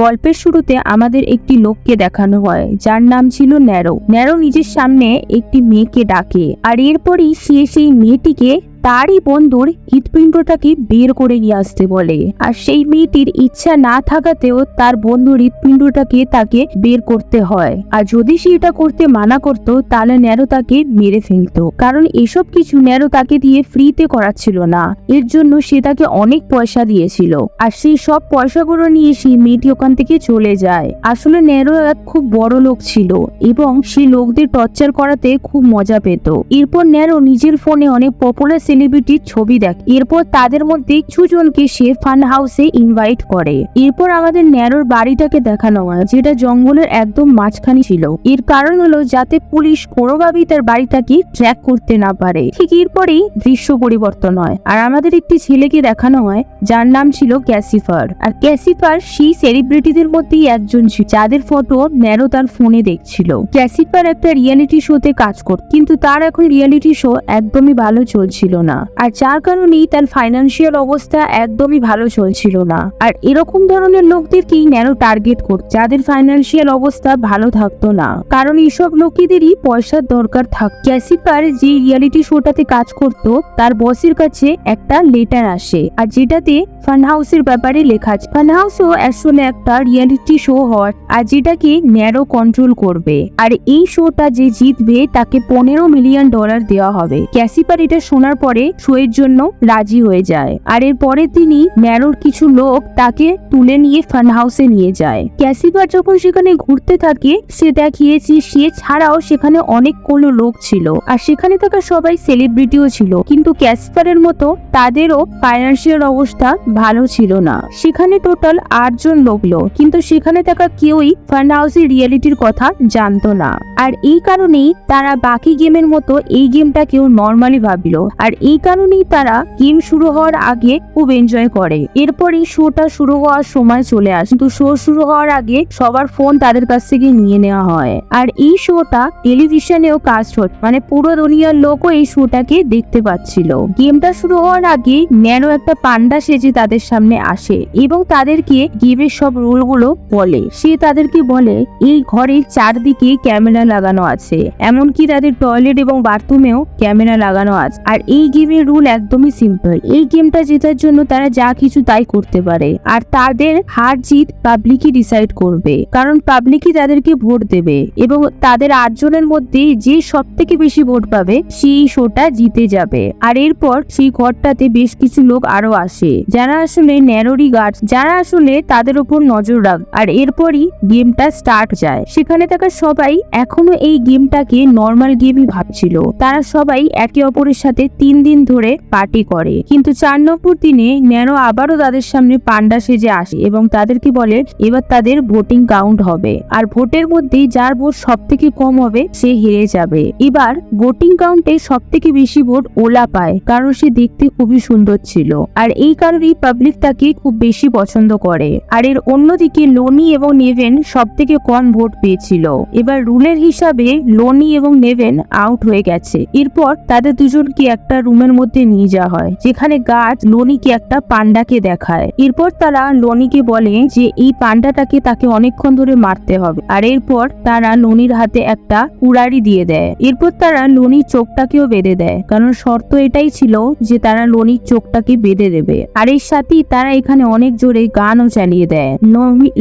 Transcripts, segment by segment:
গল্পের শুরুতে আমাদের একটি লোককে দেখানো হয় যার নাম ছিল ন্যারো। ন্যারো নিজের সামনে একটি মেয়েকে ডাকে, আর এরপরই সে সেই মেয়েটিকে তারই বন্ধুর হৃৎপিণ্ডটাকে বের করে নিয়ে আসতে বলে। আর সেই মেয়েটির ইচ্ছা না থাকাতেও তার বন্ধুর হৃৎপিণ্ডটাকে তাকে বের করতে হয়। আর যদি সে এটা করতে মানা করত তাহলে ন্যারো তাকে মেরে ফেলতো, কারণ এসব কিছু ন্যারো তাকে দিয়ে ফ্রিতে করাচ্ছিল না, এর জন্য সে তাকে অনেক পয়সা দিয়েছিল। আর সেই সব পয়সাগুলো নিয়ে সেই মেয়েটি ওখান থেকে চলে যায়। আসলে ন্যারো এক খুব বড় লোক ছিল এবং সে লোকদের টর্চার করাতে খুব মজা পেত। এরপর ন্যারো নিজের ফোনে অনেক পপুলার সেলিব্রিটির ছবি দেখে। এরপর তাদের মধ্যে কিছু জনকে সে ফান হাউসে ইনভাইট করে। এরপর আমাদের ন্যারোর বাড়িটাকে দেখানো হয়, যেটা জঙ্গলের একদম মাঝখানে ছিল। এর কারণ হলো যাতে পুলিশ কোনোভাবেই তার বাড়িটাকে ট্র্যাক করতে না পারে। ঠিক এরপরেই দৃশ্য পরিবর্তন হয়, আর আমাদের একটি ছেলেকে দেখানো হয় যার নাম ছিল ক্যাসিফার। আর ক্যাসিফার সেই সেলিব্রিটিদের মধ্যেই একজন ছিল যাদের ফটো ন্যারো তার ফোনে দেখছিল। ক্যাসিফার একটা রিয়েলিটি শোতে কাজ করত, কিন্তু তার এখন রিয়েলিটি শো একদমই ভালো চলছিল না, আর যার কারণেই তার ফাইন্যান্সিয়াল অবস্থা একদমই ভালো চলছিল না। আর এরকম ধরনের লোকদেরকেই ন্যারো টার্গেট করত যাদের ফাইন্যান্সিয়াল অবস্থা ভালো থাকতো না, কারণ এইসব লোকেদেরই পয়সার দরকার থাকত। ক্যাসিফার যে রিয়েলিটি শোটাতে কাজ করত তার বসের কাছে একটা লেটার আসে, আর যেটাতে ফান হাউসের ব্যাপারে লেখা আছে। ফান হাউসও আসলে একটা রিয়েলিটি শো হয়, আর যেটাকে ন্যারো কন্ট্রোল করবে। আর এই শোটা যে জিতবে তাকে $15 মিলিয়ন দেওয়া হবে। ক্যাসিফার এটা শোনার পরে শো এর জন্য রাজি হয়ে যায়, আর এর পরে তিনি ন্যারোর কিছু লোক তাকে তুলে নিয়ে ফান হাউসে নিয়ে যায়। ক্যাসিফার যখন সেখানে ঘুরতে থাকে সে দেখিয়েছে সে ছাড়াও সেখানে অনেকগুলো লোক ছিল, আর সেখানে থাকা সবাই সেলিব্রিটিও ছিল, কিন্তু ক্যাসিফারের মতো তাদেরও ফাইন্যান্সিয়াল অবস্থা ভালো ছিল না। সেখানে টোটাল 8 জন লোক, কিন্তু সেখানে থাকা কেউই ফান হাউসের রিয়েলিটির কথা জানতো না। আর এই কারণেই তারা বাকি গেমের মতো এই গেমটাকেও নর্মালি ভাবিল, আর এই কারণেই তারা গেম শুরু হওয়ার আগে খুব এনজয় করে। এরপরই শোটা শুরু হওয়ার সময় চলে আসে, কিন্তু শো শুরু হওয়ার আগে সবার ফোন তাদের কাছ থেকে নিয়ে নেওয়া হয়। আর এই শোটা টেলিভিশনেও কাজ হচ্ছে, মানে পুরো দুনিয়ার লোকও এই শোটাকে দেখতে পাচ্ছিল। গেমটা শুরু হওয়ার আগে ন্যারো একটা পান্ডা সেজে তাদের সামনে আসে এবং তাদেরকে গেমের সব রুলগুলো বলে। সে তাদেরকে বলে এই ঘরের চারদিকে ক্যামেরা লাগানো আছে, এমনকি তাদের টয়লেট এবং বাথরুমেও ক্যামেরা লাগানো আছে। আর এই গেমের রুল একদমই সিম্পল, এই গেমটা জেতার জন্য তারা যা কিছু তাই করতে পারে, আর তাদের হার জিত পাবলিকই ডিসাইড করবে, কারণ পাবলিকই তাদেরকে ভোট দেবে এবং তাদের 8 জনের মধ্যে যে সব থেকে বেশি ভোট পাবে সেই শোটা জিতে যাবে। আর এরপর সেই ঘরটাতে বেশ কিছু লোক আরো আসে যারা আসলে ন্যারোরি গার্ড, যারা আসলে তাদের উপর নজর রাখ। আর এরপরই গেমটা স্টার্ট যায়। সেখানে থাকা সবাই এখনো এই গেমটাকে নর্মাল গেমই ভাবছিল। তারা সবাই একে অপরের সাথে 3 দিন ধরে পার্টি করে, কিন্তু 4 নম্বর দিনে ন্যারো আবারও তাদের সামনে পান্ডা সেজে আসে এবং তাদেরকে বলে এবার তাদের ভোটিং কাউন্ট হবে, আর ভোটের মধ্যে যার ভোট সব থেকে কম হবে সে হেরে যাবে। এবার ভোটিং কাউন্টে সব থেকে বেশি ভোট ওলা পায়, কারণ সে দেখতে খুবই সুন্দর ছিল, আর এই কারণেই পাবলিক তাকে খুব বেশি পছন্দ করে। আর এর অন্যদিকে লোনি এবং নেভেন সব থেকে কম ভোট পেয়েছিল। এবার রুলের হিসাবে লোনি এবং নেভেন আউট হয়ে গেছে। এরপর তাদের দুজনকে একটা রুমের মধ্যে নিয়ে যাওয়া হয়, যেখানে গার্ড লোনিকে একটা পান্ডাকে দেখায়। এরপর তারা লোনিকে বলে যে এই পান্ডাটাকে তাকে অনেকক্ষণ ধরে মারতে হবে, আর এরপর তারা লোনির হাতে একটা কুড়ারি দিয়ে দেয়। এরপর তারা লোনির চোখটাকেও বেঁধে দেয়, কারণ শর্ত এটাই ছিল যে তারা লোনির চোখটাকে বেঁধে দেবে। আর এর সাথেই তারা এখানে অনেক জোরে গানও চালিয়ে দেয়।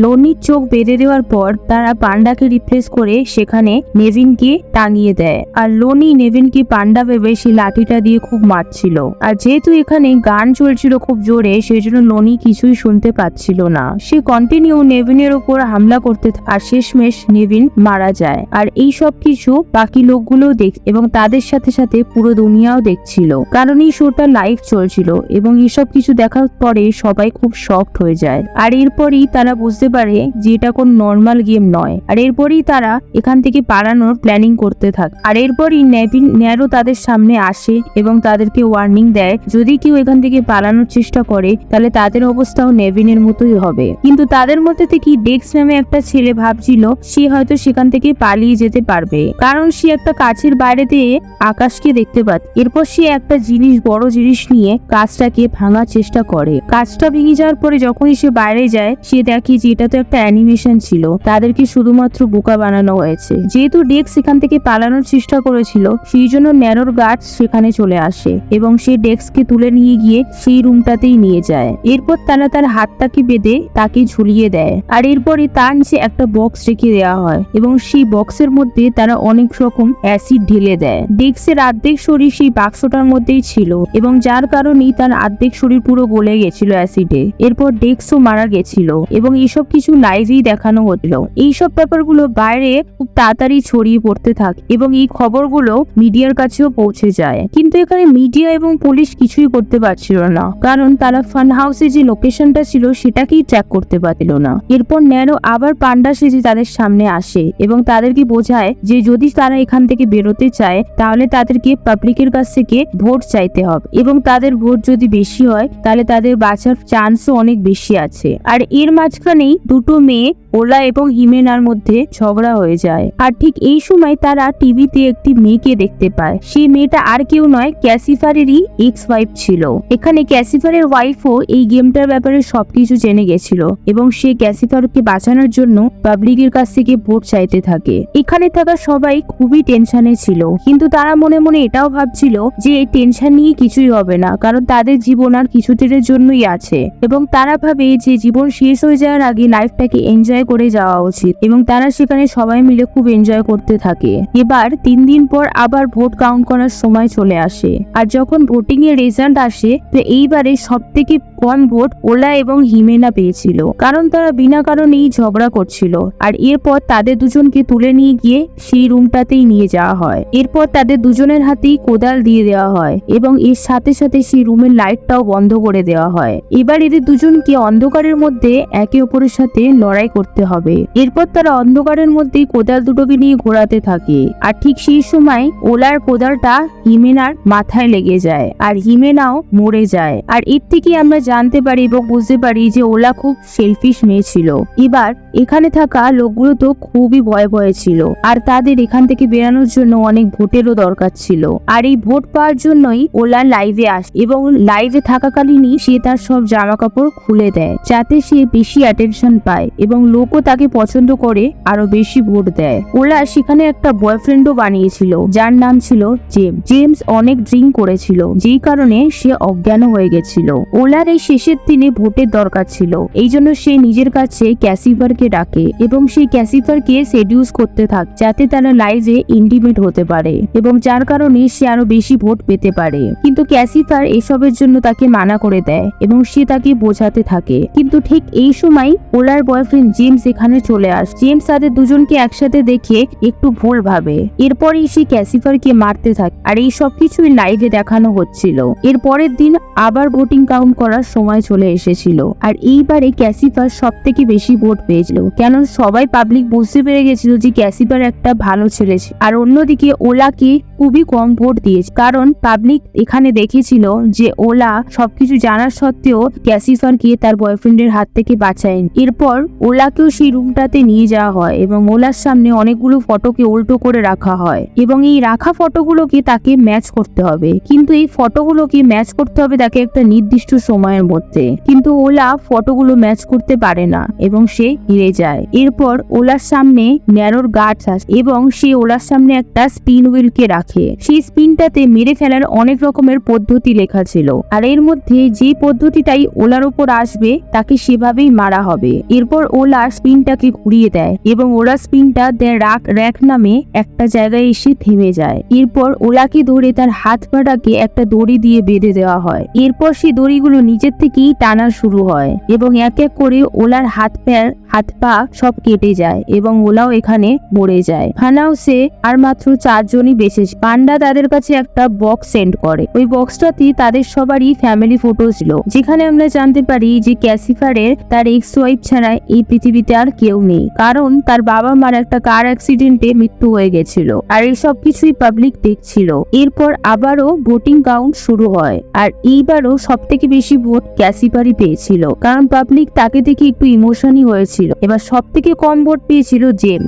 লোনির চোখ বেঁধে দেওয়ার পর তারা পান্ডাকে রিপ্লেস করে সেখানে নেভিনকে টাঙিয়ে দেয়, আর লোনি নেভিনকে পান্ডা ভেবে সেই লাঠিটা দিয়ে খুব মারছিল। আর যেহেতু এখানে গান চলছিল খুব জোরে, সেই জন্য লোনি কিছুই শুনতে পাচ্ছিল না। সে কন্টিনিউ নেভিনের উপর হামলা করতে, আর শেষমেশ নেভিন মারা যায়। আর এই সব কিছু বাকি লোকগুলো দেখ এবং তাদের সাথে সাথে পুরো দুনিয়াও দেখছিল, কারণ এই শোটা লাইভ চলছিল এবং এইসব কিছু দেখার পরে সবাই খুব শকড হয়ে যায়। আর এরপরই তারা বুঝতে পারে যে এটা কোন নর্মাল গেম নয়, আর এরপরই তারা এখান থেকে পালানোর প্ল্যানিং করতে থাকে। আর এরপরই ন্যারো তাদের সামনে আসে এবং তাদেরকে ওয়ার্নিং দেয় যদি কেউ এখান থেকে পালানোর চেষ্টা করে তাহলে তাদের অবস্থাও নেভিনের মতোই হবে। কিন্তু তাদের মধ্যে থেকে ডেক্স নামে একটা ছেলে ভাবছিল সে হয়তো সেখান থেকে পালিয়ে যেতে পারবে, কারণ সে একটা কাছের বাইরে দিয়ে আকাশকে দেখতে পায়। এরপর সে একটা বড় জিনিস নিয়ে কাঁচটাকে ভাঙার চেষ্টা করে। কাঁচটা ভেঙে যাওয়ার পরে যখনই সে বাইরে যায় সে দেখে যে এটা তো একটা অ্যানিমেশন ছিল, তাদেরকে শুধুমাত্র বোকা বানানো হয়েছে। যেহেতু ডেক্স সেখান থেকে পালানোর চেষ্টা করেছিল সেই জন্য ন্যারোর গার্ড সেখানে চলে আসে এবং সে ডেক্সকে তুলে নিয়ে গিয়ে সেই রুমটাতেই নিয়ে যায়। এরপর তারা তার হাতটাকে বেঁধে তাকে ঝুলিয়ে দেয়, আর এরপরে তার নিচে একটা বক্স রেখে দেওয়া হয় এবং সেই বক্সের মধ্যে তারা অনেক রকম অ্যাসিড ঢেলে দেয়। ডেক্সের অর্ধেক শরীর সেই বাক্সটার মধ্যেই ছিল এবং যার কারণেই তার অর্ধেক শরীর পুরো গলে গেছিল অ্যাসিডে। এরপর ডেক্সও মারা গেছিল এবং এইসব কিছু লাইভেই দেখানো হতো। এইসব ব্যাপারগুলো বাইরে খুব তাড়াতাড়ি ছড়িয়ে পড়তে থাকে এবং এই খবরগুলো মিডিয়ার কাছেও পৌঁছে যায়। কিন্তু এখানে মিডিয়া এবং পুলিশ কিছুই করতে পারছিল না, কারণ তারা ফান হাউসে যে লোকেশনটা ছিল সেটাকেই ট্র্যাক করতে পারছিল না। এরপর ন্যারো আবার পান্ডা সেজে তাদের সামনে আসে এবং তাদেরকে বোঝায় যে যদি তারা এখান থেকে বেরোতে চায় তাহলে তাদেরকে পাবলিকের কাছ থেকে ভোট চাইতে হবে এবং তাদের ভোট যদি বেশি হয় তাহলে তাদের বাঁচার চান্সও অনেক বেশি আছে। আর এর মাঝখানেই দুটো মেয়ে ওলা এবং হিমেনার মধ্যে ঝগড়া হয়ে যায়। আর ঠিক এই সময় তারা টিভিতে একটি মেয়েকে দেখতে পায়। সেই মেয়েটা আর কেউ নয়, ক্যাসিফারেরই এক্স ওয়াইফ ছিল। এখানে ক্যাসিফারের ওয়াইফও এই গেমটার ব্যাপারে সবকিছু জেনে গেছিল এবং সে ক্যাসিফারকে বাঁচানোর জন্য পাবলিকের কাছ থেকে ভোট চাইতে থাকে। এখানে থাকা সবাই খুবই টেনশনে ছিল, কিন্তু তারা মনে মনে এটাও ভাবছিল যে এই টেনশন নিয়ে কিছুই হবে না, কারণ তাদের জীবন আর কিছুদিনের জন্যই আছে এবং তারা ভাবে যে জীবন শেষ হয়ে যাওয়ার আগে লাইফটাকে এনজয় করে যাওয়া উচিত এবং তারা সেখানে সবাই মিলে খুব এনজয় করতে থাকে। এবার 3 দিন পর আবার ভোট কাউন্ট করার সময় চলে আসে, আর যখন ভোটিং এর রেজাল্ট আসে তো এইবারে সব থেকে কম ভোট ওলা এবং হিমেনা পেয়েছিল, কারণ তারা বিনা কারণেই ঝগড়া করছিল। আর এরপর তাদের দুজনকে তুলে নিয়ে গিয়ে সেই রুমটাতেই নিয়ে যাওয়া হয়। এরপর তাদের দুজনের হাতেই কোদাল দিয়ে দেওয়া হয় এবং এর সাথে সাথে সেই রুমের লাইটটাও বন্ধ করে দেওয়া হয়। এবার এদের দুজনকে অন্ধকারের মধ্যে একে অপরের সাথে লড়াই করতে হবে। এরপর তারা অন্ধকারের মধ্যেই কোদাল দুটোকে নিয়ে ঘোরাতে থাকে, আর ঠিক সেই সময় ওলার কোদালটা হিমেনার মাথায় লেগে যায় আর হিমেনাও মরে যায়। আর এর থেকে আমরা জানতে পারি এবং বুঝতে পারি যে ওলা খুব সেলফিশ মেয়ে ছিল। এবার এখানে থাকা লোকগুলো তো খুবই ভয়ে ভয়ে ছিল, আর তাদের এখান থেকে বেরানোর জন্য অনেক ভোটেরও দরকার ছিল। আর এই ভোট পাওয়ার জন্যই ওলা লাইভে আসে এবং লাইভে থাকাকালীনই সে তার সব জামা কাপড় খুলে দেয় যাতে সে বেশি অ্যাটেনশন পায় এবং লোকও তাকে পছন্দ করে আরো বেশি ভোট দেয়। ওলা সেখানে একটা বয়ফ্রেন্ডও বানিয়েছিল যার নাম ছিল জেমস অনেক ড্রিঙ্ক করেছিল, যেই কারণে সে অজ্ঞান হয়ে গেছিল। ওলার এই শেষের দিনে ভোটের দরকার ছিল, এই জন্য সে নিজের কাছে ক্যাসিফারকে ডাকে এবং সেই ক্যাসিফারকে সেডিউস করতে থাকে যাতে তারা লাইভে ইন্টিমেট হতে পারে এবং যার কারণে সে আরো বেশি ভোট পেতে পারে। কিন্তু ক্যাসিফার এসবের জন্য তাকে মানা করে দেয় এবং সে তাকে বোঝাতে থাকে। কিন্তু ঠিক এই সময় ওলার বয়ফ্রেন্ড জেমস এখানে চলে আসে। জেমস তাদের দুজনকে একসাথে দেখে একটু ভুল ভাবে। এরপরই সে ক্যাসিফারকে মারতে থাকে, আর এই সবকিছুই লাইভে দেখানো হচ্ছিল। এর পরের দিন আবার ভোটিং কাউন্ট করার সময় চলে এসেছিল, আর এইবারে ক্যাসিফার সব থেকে বেশি ভোট পেয়েছিল, কেন সবাই পাবলিক বুঝতে পেরে গেছিল যে ক্যাসিফার একটা ভালো ছেলে। আর অন্যদিকে ওলাকে খুবই কম ভোট দিয়েছে, কারণ পাবলিক এখানে দেখেছিল যে ওলা সবকিছু জানার সত্ত্বেও ক্যাসিফারকে তার বয়ফ্রেন্ডের হাত থেকে বাঁচায়নি। এরপর ওলাকেও সেই রুমটাতে নিয়ে যাওয়া হয় এবং ওলার সামনে অনেকগুলো ফটোকে উল্টো করে রাখা হয় এবং এই রাখা ফটোগুলোকে তাকে ম্যাচ করতে হবে। কিন্তু এই ফটোগুলোকে ম্যাচ করতে হবে তাকে একটা নির্দিষ্ট সময়ের মধ্যে, কিন্তু ওলা ফটোগুলো ম্যাচ করতে পারে না এবং সে হেরে যায়। এরপর ওলার সামনে ন্যারোর গার্ড আসে এবং সে ওলার সামনে একটা স্পিন হুইলকে রাখে। সেই স্পিনটাতে মেরে ফেলার অনেক রকমের পদ্ধতি লেখা ছিল, আর এর মধ্যে যে পদ্ধতিটাই ওলার উপর আসবে তাকে সেভাবেই মারা হবে। এরপর ওলা স্পিনটাকে ঘুরিয়ে দেয় এবং ওলা স্পিনটা র্যাক নামে একটা জায়গায় এসে থেমে যায়। এরপর ওলাকে ধরে তার হাত পাটাকে একটা দড়ি দিয়ে বেঁধে দেওয়া হয়। এরপর সেই দড়িগুলো নিজের থেকেই টানা শুরু হয় এবং এক এক করে ওলার হাত পা সব কেটে যায় এবং ওলাও এখানে মরে যায়। ফান হাউসে আর মাত্র 4 জনই বেঁচে ছিল। পান্ডা তাদের কাছে একটা বক্স সেন্ড করে। ওই বক্সটাতে তাদের সবারই ফ্যামিলি ফটো ছিল, যেখানে আমরা জানতে পারি যে ক্যাসিফারের তার এক্স ওয়াইফ ছাড়া এই পৃথিবীতে আর কেউ নেই, কারণ তার বাবা মার একটা কার অ্যাক্সিডেন্টে মৃত্যু হয়ে গেছিল। আর এই সব কিছুই পাবলিক দেখছিল। এরপর আবারও ভোটিং কাউন্ট শুরু হয়, আর এইবারও সব থেকে বেশি ভোট ক্যাসিফারই পেয়েছিল, কারণ পাবলিক তাকে দেখে একটু ইমোশনই হয়েছিল। এবার সব থেকে কম ভোট পেয়েছিল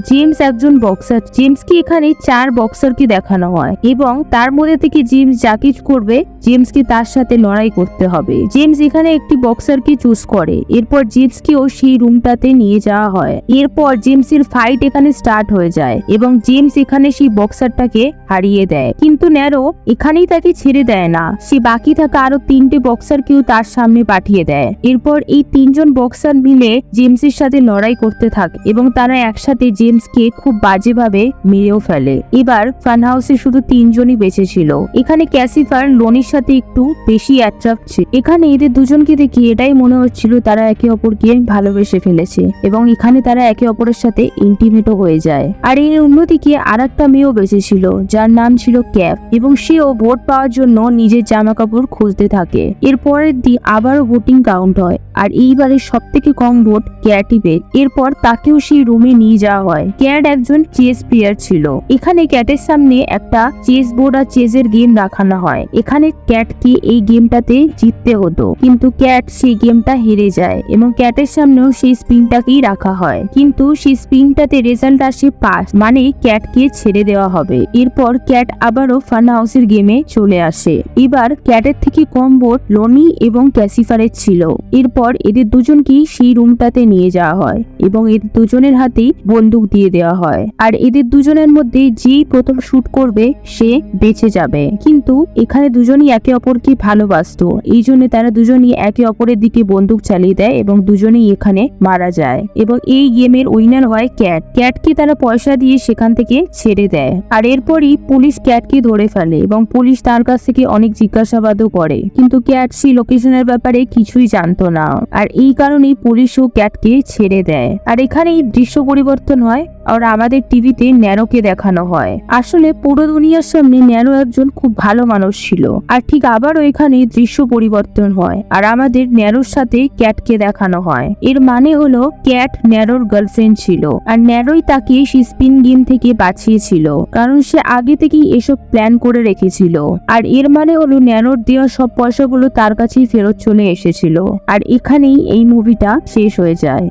জেমস একজন বক্সার। জেমসকে এখানে 4 বক্সারকে দেখানো হয় এবং তার মধ্যে থেকে জেমস যা কিছু করবে, জেমসকে তার সাথে লড়াই করতে হবে। জেমস এখানে একটি বক্সারকে চুজ করে। এরপর জেমসকেও সেই রুমটাতে নিয়ে যাওয়া হয়। এরপর জেমসের ফাইট এখানে স্টার্ট হয়ে যায় এবং জেমস এখানে সেই বক্সারটাকে হারিয়ে দেয়। কিন্তু ন্যারো এখানেই তাকে ছেড়ে দেয় না, সে বাকি থাকা আরো 3টে বক্সারকেও তার সামনে পাঠিয়ে দেয়। এরপর এই 3জন বক্সার মিলে জেমসের সাথে লড়াই করতে থাকে এবং তারা একসাথে জেমসকে খুব বাজেভাবে মেরেও ফেলে। এবার ফান হাউসে শুধু 3জনই বেঁচে ছিল। এখানে ক্যাসিফার লনির সাথে একটু বেশি অ্যাট্রাক্ট ছিল। এখানে এদের দুজনকে দেখে এটাই মনে হচ্ছিল তারা একে অপরকে ভালোবেসে ফেলেছে এবং এখানে তারা একে অপরের সাথে ইন্টিমেটও হয়ে যায়। আর এর অন্যদিকে আর একটা মেয়েও বেঁচে ছিল, যার নাম ছিল ক্যাপ, এবং সেও ভোট পাওয়ার জন্য নিজের জামা কাপড় খুঁজতে থাকে। এর পরের দিন আবারও ভোটিং কাউন্ট হয়, আর এইবারে সব থেকে কম ভোট ক্যাটই পেয়ে। এরপর তাকেও সেই রুমে নিয়ে যাওয়া হয়। ক্যাট একজন চেস প্লেয়ার ছিল। এখানে ক্যাটের সামনে একটা চেস বোর্ড আর চেসের গেম রাখানো হয়। এখানে ক্যাটকে এই গেমটাতে জিততে হতো, কিন্তু ক্যাট সেই গেমটা হেরে যায় এবং ক্যাটের সামনেও সেই স্পিনটাকেই রাখা হয়, কিন্তু সেই স্পিনটাতে রেজাল্ট আসে পাস, মানে ক্যাটকে ছেড়ে দেওয়া হবে। এরপর ক্যাট আবারও ফান হাউসের গেমে চলে আসে। এবার ক্যাটের থেকে কম ভোট লনি এবং ক্যাসিফারের ছিল। এরপর এদের দুজনকেই সেই রুমটাতে নিয়ে যাওয়া হয় এবং এদের দুজনের হাতেই বন্দুক দিয়ে দেওয়া হয়। আর এদের দুজনের মধ্যে যেই প্রথম শুট করবে সে বেঁচে যাবে। কিন্তু এখানে দুজনই একে অপরকে ভালোবাসতো, এই জন্য তারা দুজনই একে অপরের দিকে বন্দুক চালিয়ে দেয় এবং দুজনেই এখানে মারা যায়। এবং এই গেমের উইনার হয় ক্যাট। ক্যাটকে তারা পয়সা দিয়ে সেখান থেকে ছেড়ে দেয়। আর এরপরই পুলিশ ক্যাটকে ধরে ফেলে এবং পুলিশ তার কাছ থেকে অনেক জিজ্ঞাসাবাদও করে, কিন্তু ক্যাট সেই লোকেশনের ব্যাপারে কিছুই জানতো না। আর এই কারণেই পুলিশও ক্যাটকে ছেড়ে দেয়। আর এখানেই দৃশ্য পরিবর্তন হয় আর আমাদের টিভিতে ন্যারোকে দেখানো হয়। আসলে পুরো দুনিয়ার সামনে ন্যারো একজন খুব ভালো মানুষ ছিল। আর ঠিক আবারও এখানে দৃশ্য পরিবর্তন হয় আর আমাদের ন্যারোর সাথে ক্যাটকে দেখানো হয়। এর মানে হলো ক্যাট ন্যারোর গার্লফ্রেন্ড ছিল, আর ন্যারোই তাকে সেই স্পিন গেম থেকে বাঁচিয়েছিল, কারণ সে আগে থেকেই এসব প্ল্যান করে রেখেছিল। আর এর মানে হলো ন্যারোর দেওয়া সব পয়সাগুলো তার কাছেই ফেরত চলে এসেছিল। আর এখানেই এই মুভিটা শেষ হয়ে যায়।